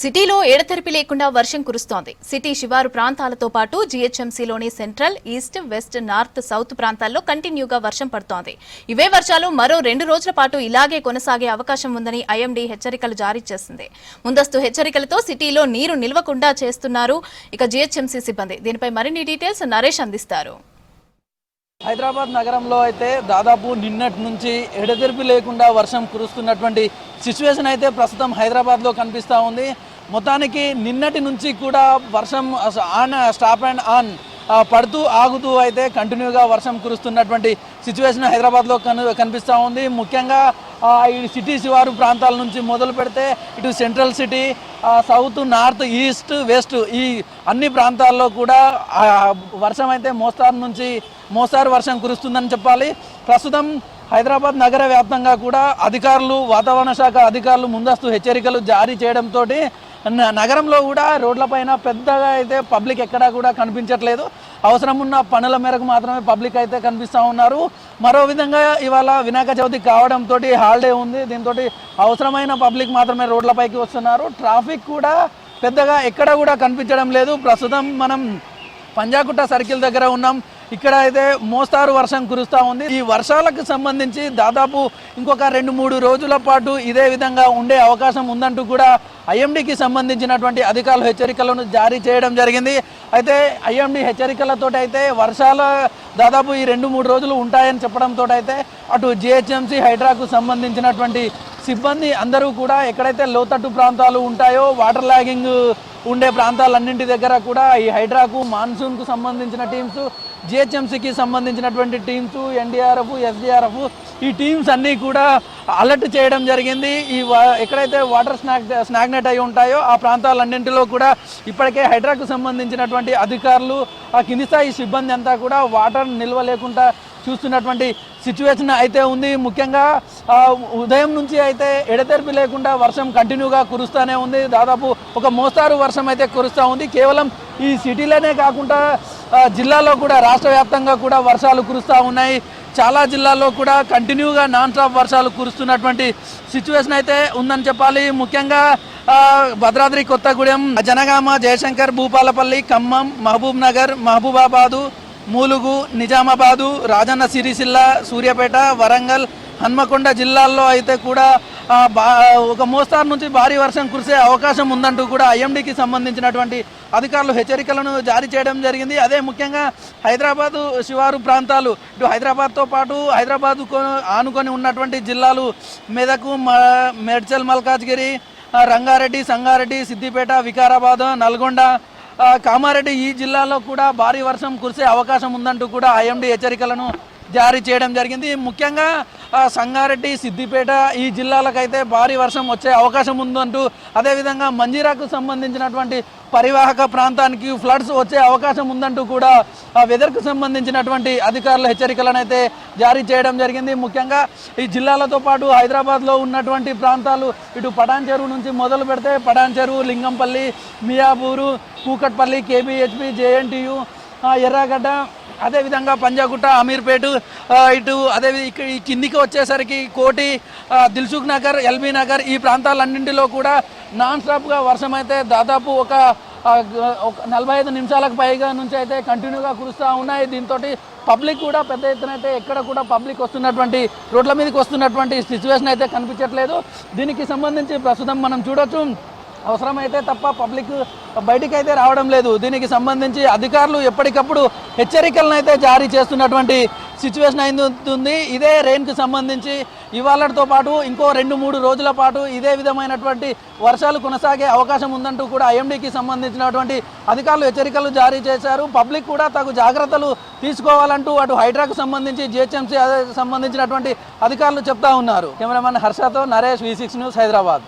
సిటీలో ఎడతెరిపి లేకుండా వర్షం కురుస్తోంది. సిటీ శివారు ప్రాంతాలతో పాటు జీహెచ్ఎంసీలోని central, east, west, north, south ప్రాంతాల్లో కంటిన్యూగా వర్షం పడుతోంది. ఇవే వర్షాలు మరో 2 రోజుల పాటు ఇలాగే కొనసాగే అవకాశం ఉందని ఐఎండీ హెచ్చరికలు జారీ చేసింది. ముందస్తు హెచ్చరికలతో సిటీలో నీరు నిల్వకుండా చేస్తున్నారు ఇక జీహెచ్ఎంసీ సిబ్బంది. దీనిపై మరిన్ని డీటెయిల్స్ నరేష్ అందిస్తారు. హైదరాబాద్ నగరంలో అయితే దాదాపు నిన్నటి నుంచి ఎడతెరిపి లేకుండా వర్షం కురుస్తున్నటువంటి సిచ్యువేషన్ అయితే ప్రస్తుతం హైదరాబాద్లో కనిపిస్తూ ఉంది. మొత్తానికి నిన్నటి నుంచి కూడా వర్షం స్టాప్ అండ్ ఆన్ పడుతూ ఆగుతూ అయితే కంటిన్యూగా వర్షం కురుస్తున్నటువంటి సిచ్యువేషన్ హైదరాబాద్లో కనిపిస్తూ ఉంది. ముఖ్యంగా ఈ సిటీ శివారు ప్రాంతాల నుంచి మొదలు పెడితే ఇటు central city, south, north, east, west ఈ అన్ని ప్రాంతాల్లో కూడా వర్షం అయితే మోస్తారు వర్షం కురుస్తుందని చెప్పాలి. ప్రస్తుతం హైదరాబాద్ నగర వ్యాప్తంగా కూడా అధికారులు, వాతావరణ శాఖ అధికారులు ముందస్తు హెచ్చరికలు జారీ చేయడంతో నగరంలో కూడా రోడ్లపైన పెద్దగా అయితే పబ్లిక్ ఎక్కడా కూడా కనిపించట్లేదు. అవసరం ఉన్న పనుల మేరకు మాత్రమే పబ్లిక్ అయితే కనిపిస్తూ ఉన్నారు. మరో విధంగా ఇవాళ వినాయక చవితి కావడంతో హాలిడే ఉంది. దీంతో అవసరమైన పబ్లిక్ మాత్రమే రోడ్లపైకి వస్తున్నారు. ట్రాఫిక్ కూడా పెద్దగా ఎక్కడ కూడా కనిపించడం లేదు. ప్రస్తుతం మనం పంజాగుట్ట సర్కిల్ దగ్గర ఉన్నాం. ఇక్కడ అయితే మోస్తారు వర్షం కురుస్తూ ఉంది. ఈ వర్షాలకు సంబంధించి దాదాపు ఇంకొక 2-3 రోజుల పాటు ఇదే విధంగా ఉండే అవకాశం ఉందంటూ కూడా ఐఎండీకి సంబంధించినటువంటి అధికారులు హెచ్చరికలను జారీ చేయడం జరిగింది. అయితే ఐఎండీ హెచ్చరికలతో అయితే వర్షాలు దాదాపు ఈ 2-3 రోజులు ఉంటాయని చెప్పడంతో అయితే అటు జిహెచ్ఎంసీ, హైడ్రాకు సంబంధించినటువంటి సిబ్బంది అందరూ కూడా ఎక్కడైతే లోతట్టు ప్రాంతాలు ఉంటాయో, వాటర్ లాగింగ్ ఉండే ప్రాంతాలన్నింటి దగ్గర కూడా ఈ హైడ్రాకు, మాన్సూన్కు సంబంధించిన టీమ్స్, జిహెచ్ఎంసీకి సంబంధించినటువంటి టీమ్స్, ఎన్డీఆర్ఎఫ్, ఎస్డీఆర్ఎఫ్ ఈ టీమ్స్ అన్నీ కూడా అలర్ట్ చేయడం జరిగింది. ఎక్కడైతే వాటర్ స్నాగ్నెట్ అయి ఉంటాయో ఆ ప్రాంతాలన్నింటిలో కూడా ఇప్పటికే హైడ్రాకు సంబంధించినటువంటి అధికారులు, ఆ కింది స్థాయి సిబ్బంది అంతా కూడా వాటర్ నిల్వ లేకుండా చూస్తున్నటువంటి సిచ్యువేషన్ అయితే ఉంది. ముఖ్యంగా ఉదయం నుంచి అయితే ఎడతెరిపి లేకుండా వర్షం కంటిన్యూగా కురుస్తూనే ఉంది. దాదాపు ఒక మోస్తారు వర్షం అయితే కురుస్తూ ఉంది. కేవలం ఈ సిటీలోనే కాకుండా జిల్లాలో కూడా, రాష్ట్ర వ్యాప్తంగా కూడా వర్షాలు కురుస్తూ ఉన్నాయి. చాలా జిల్లాల్లో కూడా కంటిన్యూగా నాన్ స్టాప్ వర్షాలు కురుస్తున్నటువంటి సిచ్యువేషన్ అయితే ఉందని చెప్పాలి. ముఖ్యంగా భద్రాద్రి కొత్తగూడెం, జనగామ, జయశంకర్, భూపాలపల్లి, ఖమ్మం, మహబూబ్ నగర్, మహబూబాబాదు, మూలుగు, నిజామాబాదు, రాజన్న సిరిసిల్ల, సూర్యాపేట, వరంగల్, హన్మకొండ జిల్లాల్లో అయితే కూడా ఒక మోస్తారు నుంచి భారీ వర్షం కురిసే అవకాశం ఉందంటూ కూడా ఐఎండీకి సంబంధించినటువంటి అధికారులు హెచ్చరికలను జారీ చేయడం జరిగింది. అదే ముఖ్యంగా హైదరాబాదు శివారు ప్రాంతాలు, ఇటు హైదరాబాద్తో పాటు హైదరాబాద్ ఆనుకొని ఉన్నటువంటి జిల్లాలు మెదకు, మేడ్చల్, మల్కాజ్గిరి, రంగారెడ్డి, సంగారెడ్డి, సిద్దిపేట, వికారాబాద్, నల్గొండ, కామారెడ్డి ఈ జిల్లాలో కూడా భారీ వర్షం కురిసే అవకాశం ఉందంటూ కూడా ఐఎండీ హెచ్చరికలను జారీ చేయడం జరిగింది. ముఖ్యంగా సంగారెడ్డి, సిద్దిపేట ఈ జిల్లాలకైతే భారీ వర్షం వచ్చే అవకాశం ఉందంటూ, అదేవిధంగా మంజీరాకు సంబంధించినటువంటి పరివాహక ప్రాంతానికి ఫ్లడ్స్ వచ్చే అవకాశం ఉందంటూ కూడా వెదర్కు సంబంధించినటువంటి అధికారుల హెచ్చరికలను అయితే జారీ చేయడం జరిగింది. ముఖ్యంగా ఈ జిల్లాలతో పాటు హైదరాబాద్లో ఉన్నటువంటి ప్రాంతాలు, ఇటు పటాన్ చెరువు నుంచి మొదలు పెడితే పటాన్ చెరువు, లింగంపల్లి, మియాపూరు, కూకట్పల్లి, కేబీహెచ్పి, జేఎన్టీయు, ఎర్రగడ్డ, అదేవిధంగా పంజాగుట్ట, అమీర్పేట, ఇటు అదే ఇక్కడ ఈ కిందికి వచ్చేసరికి కోటి, దిల్సుఖ్ నగర్, ఎల్బీ నగర్ ఈ ప్రాంతాలన్నింటిలో కూడా నాన్ స్టాప్గా వర్షం అయితే దాదాపు ఒక 45 నిమిషాలకు పైగా నుంచి అయితే కంటిన్యూగా కురుస్తూ ఉన్నాయి. దీంతో పబ్లిక్ కూడా పెద్ద ఎత్తున అయితే ఎక్కడ కూడా పబ్లిక్ వస్తున్నటువంటి, రోడ్ల మీదకి వస్తున్నటువంటి సిచ్యువేషన్ అయితే కనిపించట్లేదు. దీనికి సంబంధించి ప్రస్తుతం మనం చూడొచ్చు, అవసరమైతే తప్ప పబ్లిక్ బయటికి అయితే రావడం లేదు. దీనికి సంబంధించి అధికారులు ఎప్పటికప్పుడు హెచ్చరికలను అయితే జారీ చేస్తున్నటువంటి సిచ్యువేషన్ అవుతుంది. ఇదే రెయిన్కి సంబంధించి ఇవాళతో పాటు ఇంకో 2-3 రోజుల పాటు ఇదే విధమైనటువంటి వర్షాలు కొనసాగే అవకాశం ఉందంటూ కూడా ఐఎండీకి సంబంధించినటువంటి అధికారులు హెచ్చరికలు జారీ చేశారు. పబ్లిక్ కూడా తగు జాగ్రత్తలు తీసుకోవాలంటూ అటు హైడ్రాకు సంబంధించి, జిహెచ్ఎంసీ సంబంధించినటువంటి అధికారులు చెప్తా ఉన్నారు. కెమెరామెన్ హర్షతో నరేష్, V6 న్యూస్, హైదరాబాద్.